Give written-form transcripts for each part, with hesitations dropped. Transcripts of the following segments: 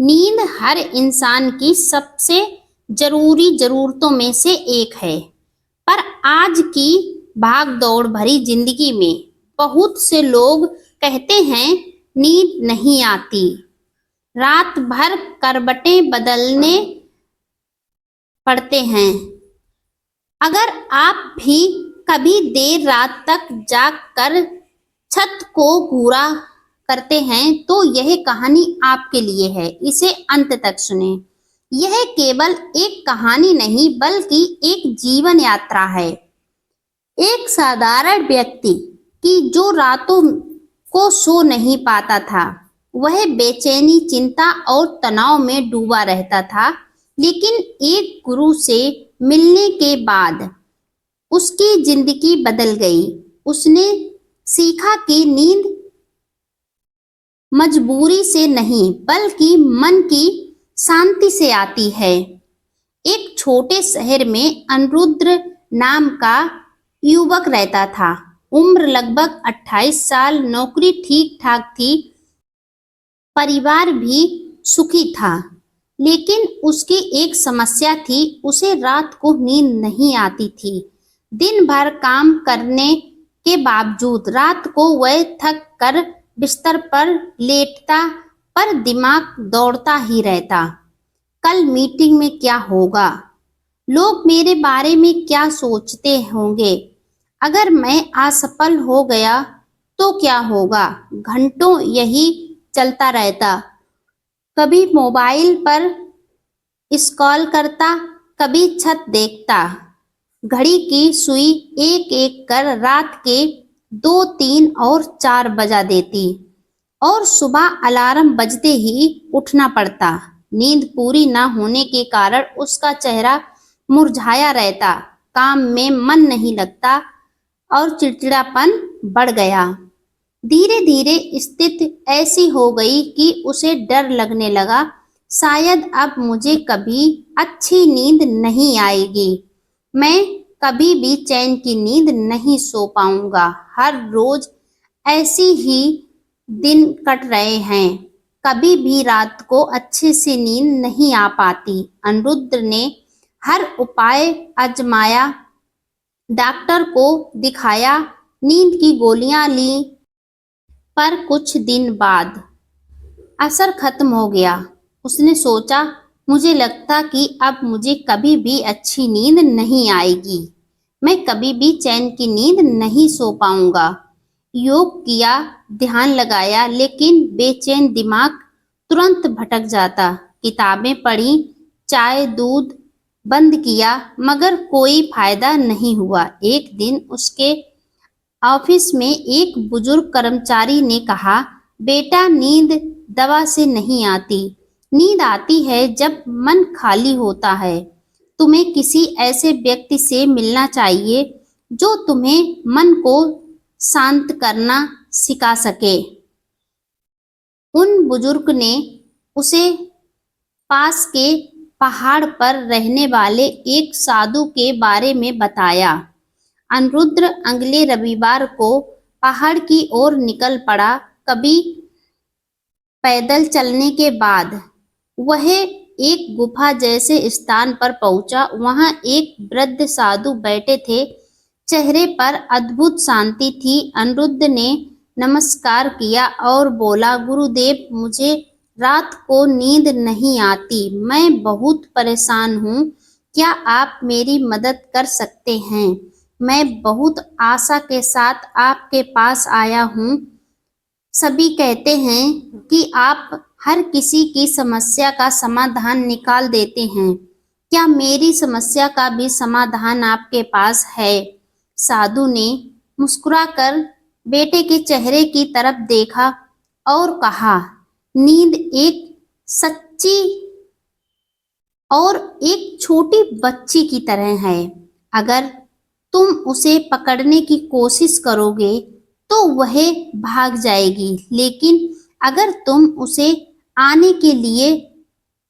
नींद हर इंसान की सबसे जरूरी जरूरतों में से एक है। पर आज की भाग-दौड़ भरी जिंदगी में बहुत से लोग कहते हैं नींद नहीं आती। रात भर करवटें बदलने पड़ते हैं। अगर आप भी कभी देर रात तक जाग कर छत को घूरा करते हैं तो यह कहानी आपके लिए है। इसे अंत तक सुने। यह केवल एक कहानी नहीं बल्कि एक जीवन यात्रा है। एक साधारण व्यक्ति की जो रातों को सो नहीं पाता था। वह बेचैनी, चिंता और तनाव में डूबा रहता था। लेकिन एक गुरु से मिलने के बाद उसकी जिंदगी बदल गई। उसने सीखा कि नींद मजबूरी से नहीं बल्कि मन की शांति से आती है। एक छोटे शहर में अनिरुद्ध नाम का युवक रहता था। उम्र लगभग 28 साल, नौकरी ठीक ठाक थी, परिवार भी सुखी था। लेकिन उसकी एक समस्या थी, उसे रात को नींद नहीं आती थी। दिन भर काम करने के बावजूद रात को वह थक कर बिस्तर पर लेटता, पर दिमाग दौड़ता ही रहता। कल मीटिंग में क्या होगा? लोग मेरे बारे में क्या सोचते होंगे? अगर मैं असफल हो गया तो क्या होगा? घंटों यही चलता रहता। कभी मोबाइल पर स्क्रॉल करता, कभी छत देखता। घड़ी की सुई एक एक कर रात के 2, 3 और 4 बजा देती और सुबह अलार्म बजते ही उठना पड़ता। नींद पूरी न होने के कारण उसका चेहरा मुरझाया रहता, काम में मन नहीं लगता और चिड़चिड़ापन बढ़ गया। धीरे धीरे स्थिति ऐसी हो गई कि उसे डर लगने लगा, शायद अब मुझे कभी अच्छी नींद नहीं आएगी। मैं कभी भी चैन की नींद नहीं सो पाऊंगा। हर रोज ऐसी ही दिन कट रहे हैं, कभी भी रात को अच्छे से नींद नहीं आ पाती। अनिरुद्ध ने हर उपाय आजमाया, डॉक्टर को दिखाया, नींद की गोलियां ली, पर कुछ दिन बाद असर खत्म हो गया। उसने सोचा, मुझे लगता कि अब मुझे कभी भी अच्छी नींद नहीं आएगी। मैं कभी भी चैन की नींद नहीं सो पाऊंगा। योग किया, ध्यान लगाया, लेकिन बेचैन दिमाग तुरंत भटक जाता। किताबें पढ़ी, चाय दूध बंद किया, मगर कोई फायदा नहीं हुआ। एक दिन उसके ऑफिस में एक बुजुर्ग कर्मचारी ने कहा, बेटा, नींद दवा से नहीं आती। नींद आती है जब मन खाली होता है। तुम्हें किसी ऐसे व्यक्ति से मिलना चाहिए जो तुम्हें मन को शांत करना सिखा सके। उन बुजुर्ग ने उसे पास के पहाड़ पर रहने वाले एक साधु के बारे में बताया। अनिरुद्ध अगले रविवार को पहाड़ की ओर निकल पड़ा। कभी पैदल चलने के बाद वह एक गुफा जैसे स्थान पर पहुंचा। वहां एक वृद्ध साधु बैठे थे, चेहरे पर अद्भुत शांति थी। अनिरुद्ध ने नमस्कार किया और बोला, गुरुदेव, मुझे रात को नींद नहीं आती, मैं बहुत परेशान हूँ, क्या आप मेरी मदद कर सकते हैं? मैं बहुत आशा के साथ आपके पास आया हूँ। सभी कहते हैं कि आप हर किसी की समस्या का समाधान निकाल देते हैं। क्या मेरी समस्या का भी समाधान आपके पास है? साधु ने मुस्कुराकर बेटे के चेहरे की तरफ देखा और कहा, नींद एक सच्ची और एक छोटी बच्ची की तरह है। अगर तुम उसे पकड़ने की कोशिश करोगे तो वह भाग जाएगी, लेकिन अगर तुम उसे आने के लिए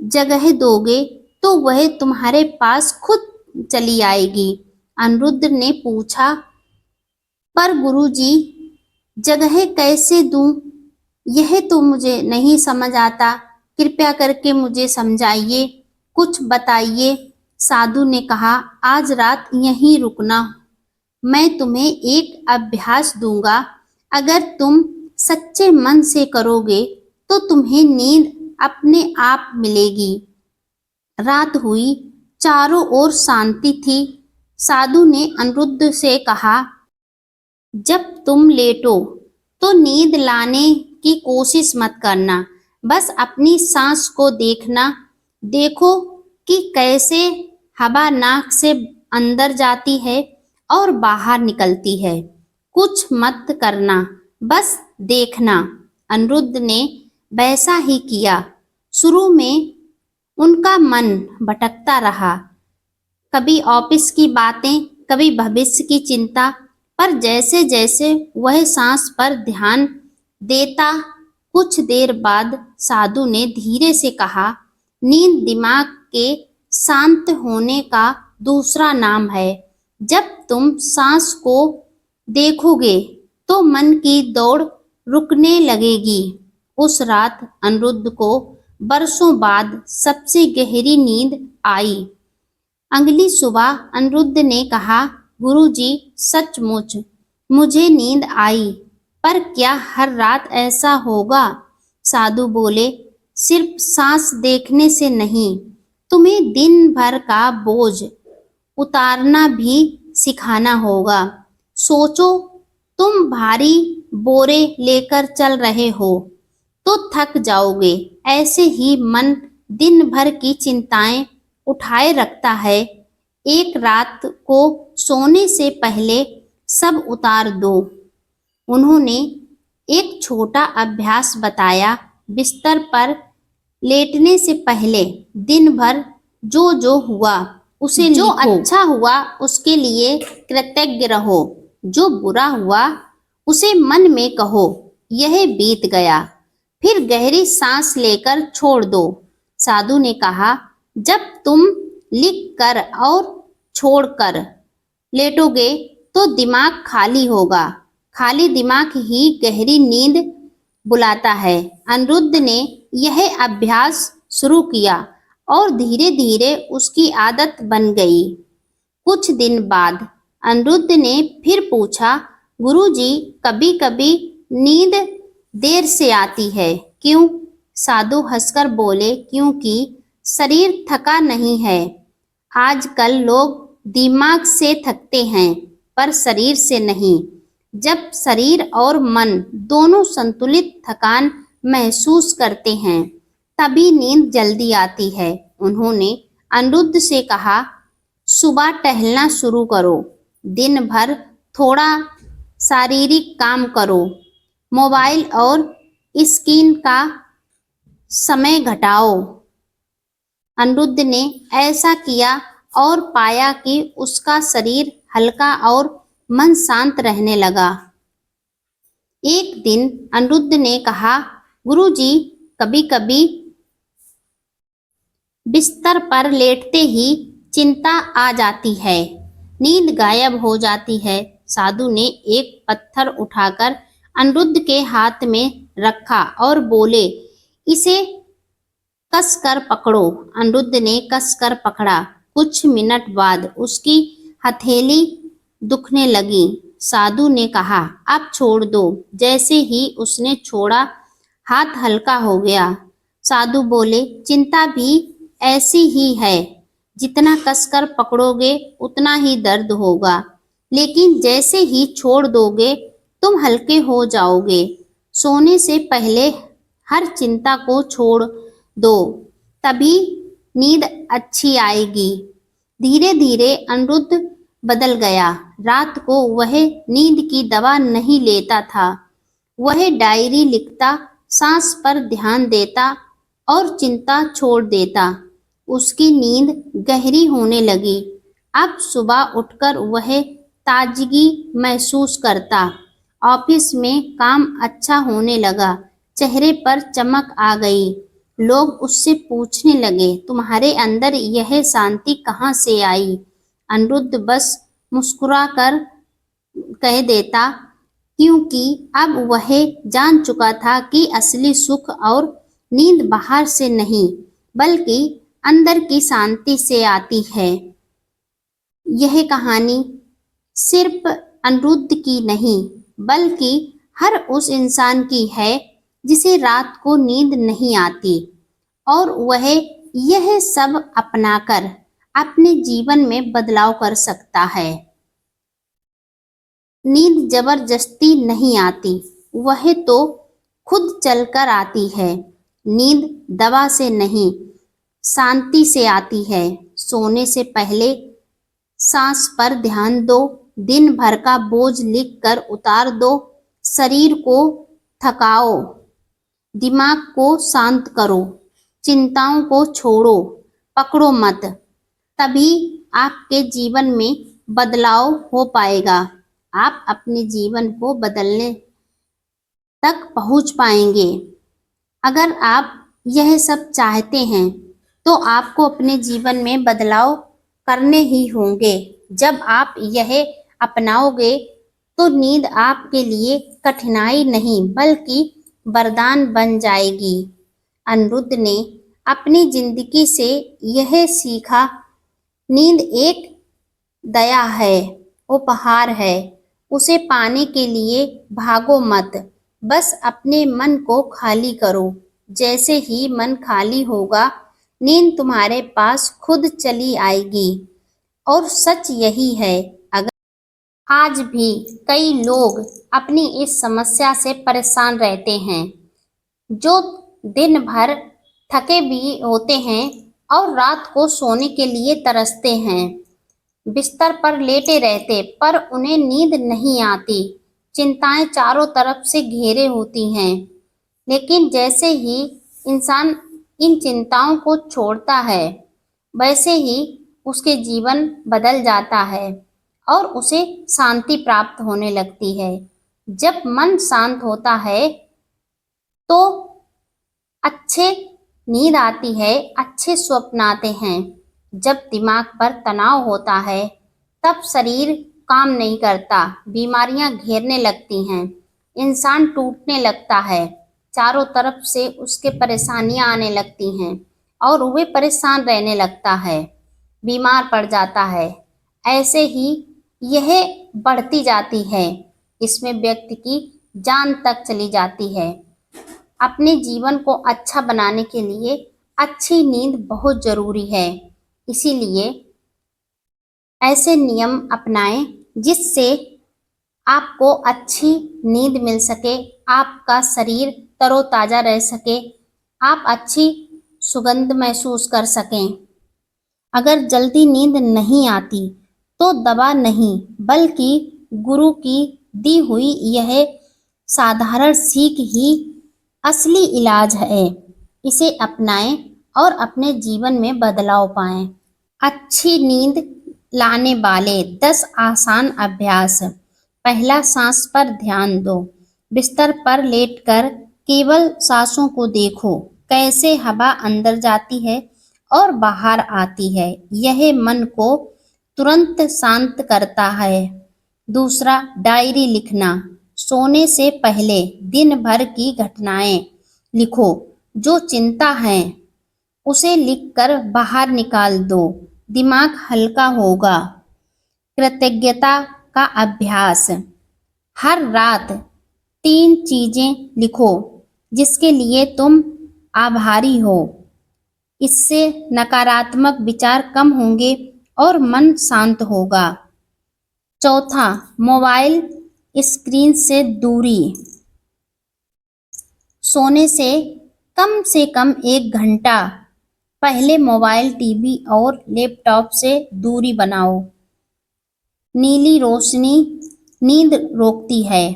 जगह दोगे तो वह तुम्हारे पास खुद चली आएगी। अनिरुद्ध ने पूछा, पर गुरुजी, जगह कैसे दूं? यह तो मुझे नहीं समझ आता। कृपया करके मुझे समझाइए, कुछ बताइए। साधु ने कहा, आज रात यहीं रुकना। मैं तुम्हें एक अभ्यास दूंगा। अगर तुम सच्चे मन से करोगे तो तुम्हें नींद अपने आप मिलेगी। रात हुई, चारों ओर शांति थी। साधु ने अनिरुद्ध से कहा, जब तुम लेटो तो नींद लाने की कोशिश मत करना, बस अपनी सांस को देखना। देखो कि कैसे हवा नाक से अंदर जाती है और बाहर निकलती है। कुछ मत करना, बस देखना। अनिरुद्ध ने वैसा ही किया। शुरू में उनका मन भटकता रहा, कभी ऑफिस की बातें, कभी भविष्य की चिंता, पर जैसे जैसे वह सांस पर ध्यान देता, कुछ देर बाद साधु ने धीरे से कहा, नींद दिमाग के शांत होने का दूसरा नाम है। जब तुम सांस को देखोगे तो मन की दौड़ रुकने लगेगी। उस रात अनिरुद्ध को बरसों बाद सबसे गहरी नींद आई। अगली सुबह अनिरुद्ध ने कहा, गुरुजी, सचमुच मुझे नींद आई, पर क्या हर रात ऐसा होगा? साधु बोले, सिर्फ सांस देखने से नहीं, तुम्हें दिन भर का बोझ उतारना भी सिखाना होगा। सोचो, तुम भारी बोरे लेकर चल रहे हो तो थक जाओगे। ऐसे ही मन दिन भर की चिंताएं उठाए रखता है। एक रात को सोने से पहले सब उतार दो। उन्होंने एक छोटा अभ्यास बताया। बिस्तर पर लेटने से पहले दिन भर जो जो हुआ उसे जो अच्छा हुआ उसके लिए कृतज्ञ रहो, जो बुरा हुआ उसे मन में कहो, यह बीत गया। फिर गहरी सांस लेकर छोड़ दो। साधु ने कहा, जब तुम लिख कर और छोड़कर लेटोगे तो दिमाग खाली होगा। खाली दिमाग ही गहरी नींद बुलाता है। अनिरुद्ध ने यह अभ्यास शुरू किया और धीरे धीरे उसकी आदत बन गई। कुछ दिन बाद अनिरुद्ध ने फिर पूछा, गुरुजी, कभी कभी नींद देर से आती है, क्यों? साधु हंसकर बोले, क्योंकि शरीर थका नहीं है। आजकल लोग दिमाग से थकते हैं पर शरीर से नहीं। जब शरीर और मन दोनों संतुलित थकान महसूस करते हैं तभी नींद जल्दी आती है। उन्होंने अनिरुद्ध से कहा, सुबह टहलना शुरू करो, दिन भर थोड़ा शारीरिक काम करो, मोबाइल और स्क्रीन का समय घटाओ। अनिरुद्ध ने ऐसा किया और पाया कि उसका शरीर हल्का और मन शांत रहने लगा। एक दिन अनिरुद्ध ने कहा, गुरुजी, कभी कभी बिस्तर पर लेटते ही चिंता आ जाती है, नींद गायब हो जाती है। साधु ने एक पत्थर उठाकर अनिरुद्ध के हाथ में रखा और बोले, इसे कसकर पकड़ो। अनिरुद्ध ने कसकर पकड़ा। कुछ मिनट बाद उसकी हथेली दुखने लगी। साधु ने कहा, अब छोड़ दो। जैसे ही उसने छोड़ा, हाथ हल्का हो गया। साधु बोले, चिंता भी ऐसी ही है, जितना कसकर पकड़ोगे उतना ही दर्द होगा, लेकिन जैसे ही छोड़ दोगे तुम हल्के हो जाओगे। सोने से पहले हर चिंता को छोड़ दो, तभी नींद अच्छी आएगी। धीरे धीरे अनिरुद्ध बदल गया। रात को वह नींद की दवा नहीं लेता था। वह डायरी लिखता, सांस पर ध्यान देता और चिंता छोड़ देता। उसकी नींद गहरी होने लगी। अब सुबह उठकर वह ताजगी महसूस करता। ऑफिस में काम अच्छा होने लगा। चेहरे पर चमक आ गई। लोग उससे पूछने लगे, तुम्हारे अंदर यह शांति कहाँ से आई? अनिरुद्ध बस मुस्कुराकर कह देता, क्योंकि अब वह जान चुका था कि असली सुख और नींद बाहर से नहीं बल्कि अंदर की शांति से आती है। यह कहानी सिर्फ अनिरुद्ध की नहीं बल्कि हर उस इंसान की है जिसे रात को नींद नहीं आती और वह यह सब अपनाकर अपने जीवन में बदलाव कर सकता है। नींद जबरदस्ती नहीं आती, वह तो खुद चलकर आती है। नींद दवा से नहीं, शांति से आती है। सोने से पहले सांस पर ध्यान दो, दिन भर का बोझ लिख कर उतार दो, शरीर को थकाओ, दिमाग को शांत करो, चिंताओं को छोड़ो, पकड़ो मत। तभी आपके जीवन में बदलाव हो पाएगा। आप अपने जीवन को बदलने तक पहुंच पाएंगे। अगर आप यह सब चाहते हैं तो आपको अपने जीवन में बदलाव करने ही होंगे। जब आप यह अपनाओगे तो नींद आपके लिए कठिनाई नहीं बल्कि वरदान बन जाएगी। अनिरुद्ध ने अपनी जिंदगी से यह सीखा, नींद एक दया है, उपहार है। उसे पाने के लिए भागो मत, बस अपने मन को खाली करो। जैसे ही मन खाली होगा, नींद तुम्हारे पास खुद चली आएगी। और सच यही है, अगर आज भी कई लोग अपनी इस समस्या से परेशान रहते हैं, जो दिन भर थके भी होते हैं और रात को सोने के लिए तरसते हैं, बिस्तर पर लेटे रहते पर उन्हें नींद नहीं आती, चिंताएं चारों तरफ से घेरे होती हैं। लेकिन जैसे ही इंसान इन चिंताओं को छोड़ता है, वैसे ही उसके जीवन बदल जाता है और उसे शांति प्राप्त होने लगती है। जब मन शांत होता है तो अच्छे नींद आती है, अच्छे स्वप्न आते हैं। जब दिमाग पर तनाव होता है तब शरीर काम नहीं करता, बीमारियां घेरने लगती हैं, इंसान टूटने लगता है, चारों तरफ से उसके परेशानियां आने लगती हैं और वह परेशान रहने लगता है, बीमार पड़ जाता है। ऐसे ही यह बढ़ती जाती है, इसमें व्यक्ति की जान तक चली जाती है। अपने जीवन को अच्छा बनाने के लिए अच्छी नींद बहुत जरूरी है। इसीलिए ऐसे नियम अपनाएं जिससे आपको अच्छी नींद मिल सके, आपका शरीर तरोताजा रह सके, आप अच्छी सुगंध महसूस कर सकें। अगर जल्दी नींद नहीं आती तो दवा नहीं बल्कि गुरु की दी हुई यह साधारण सीख ही असली इलाज है। इसे अपनाएं और अपने जीवन में बदलाव पाएं। अच्छी नींद लाने वाले 10 आसान अभ्यास। पहला, सांस पर ध्यान दो। बिस्तर पर लेटकर केवल सांसों को देखो, कैसे हवा अंदर जाती है और बाहर आती है। यह मन को तुरंत शांत करता है। दूसरा, डायरी लिखना। सोने से पहले दिन भर की घटनाएं लिखो, जो चिंता है उसे लिखकर बाहर निकाल दो, दिमाग हल्का होगा। कृतज्ञता का अभ्यास। हर रात 3 चीजें लिखो जिसके लिए तुम आभारी हो। इससे नकारात्मक विचार कम होंगे और मन शांत होगा। चौथा, मोबाइल स्क्रीन से दूरी। सोने से कम 1 घंटा पहले मोबाइल, टीवी और लैपटॉप से दूरी बनाओ। नीली रोशनी नींद रोकती है।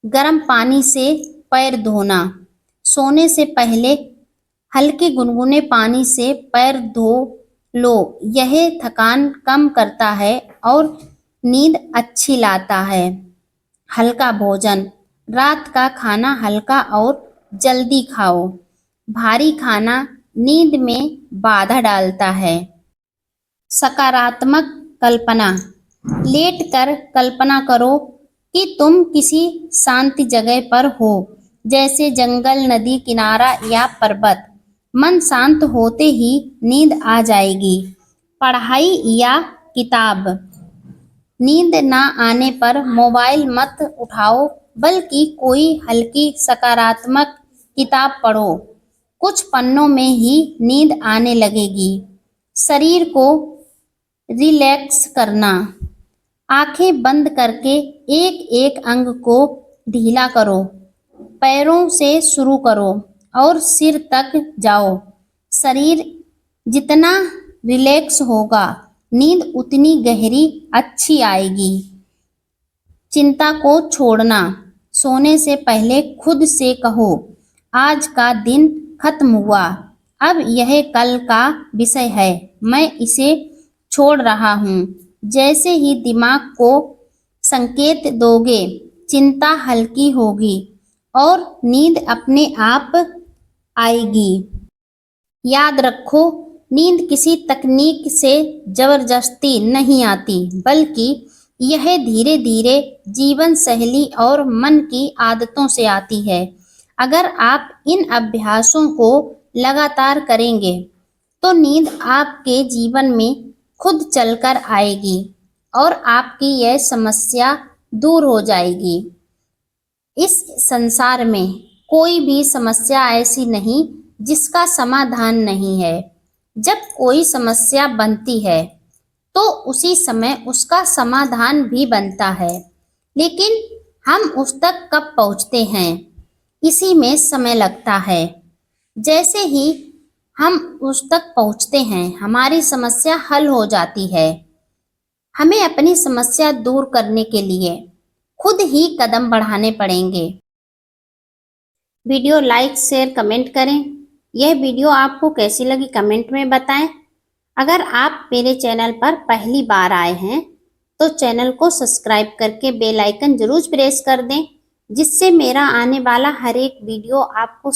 गर्म पानी से पैर धोना। सोने से पहले हल्के गुनगुने पानी से पैर धो लो, यह थकान कम करता है और नींद अच्छी लाता है। हल्का भोजन। रात का खाना हल्का और जल्दी खाओ। भारी खाना नींद में बाधा डालता है। सकारात्मक कल्पना। लेटकर कल्पना करो कि तुम किसी शांति जगह पर हो जैसे जंगल, नदी किनारा या पर्वत। मन शांत होते ही नींद आ जाएगी। पढ़ाई या किताब। नींद ना आने पर मोबाइल मत उठाओ, बल्कि कोई हल्की सकारात्मक किताब पढ़ो। कुछ पन्नों में ही नींद आने लगेगी। शरीर को रिलैक्स करना। आंखें बंद करके एक एक अंग को ढीला करो। पैरों से शुरू करो और सिर तक जाओ। शरीर जितना रिलैक्स होगा, नींद उतनी गहरी अच्छी आएगी। चिंता को छोड़ना। सोने से पहले खुद से कहो, आज का दिन खत्म हुआ, अब यह कल का विषय है, मैं इसे छोड़ रहा हूँ। जैसे ही दिमाग को संकेत दोगे, चिंता हल्की होगी और नींद अपने आप आएगी। याद रखो, नींद किसी तकनीक से जबरदस्ती नहीं आती, बल्कि यह धीरे धीरे जीवन शैली और मन की आदतों से आती है। अगर आप इन अभ्यासों को लगातार करेंगे तो नींद आपके जीवन में खुद चलकर आएगी और आपकी यह समस्या दूर हो जाएगी। इस संसार में कोई भी समस्या ऐसी नहीं जिसका समाधान नहीं है। जब कोई समस्या बनती है तो उसी समय उसका समाधान भी बनता है, लेकिन हम उस तक कब पहुंचते हैं, इसी में समय लगता है। जैसे ही हम उस तक पहुंचते हैं, हमारी समस्या हल हो जाती है। हमें अपनी समस्या दूर करने के लिए खुद ही कदम बढ़ाने पड़ेंगे। वीडियो लाइक, शेयर, कमेंट करें। यह वीडियो आपको कैसी लगी कमेंट में बताएं। अगर आप मेरे चैनल पर पहली बार आए हैं तो चैनल को सब्सक्राइब करके बेल आइकन जरूर प्रेस कर दें, जिससे मेरा आने वाला हर एक वीडियो आपको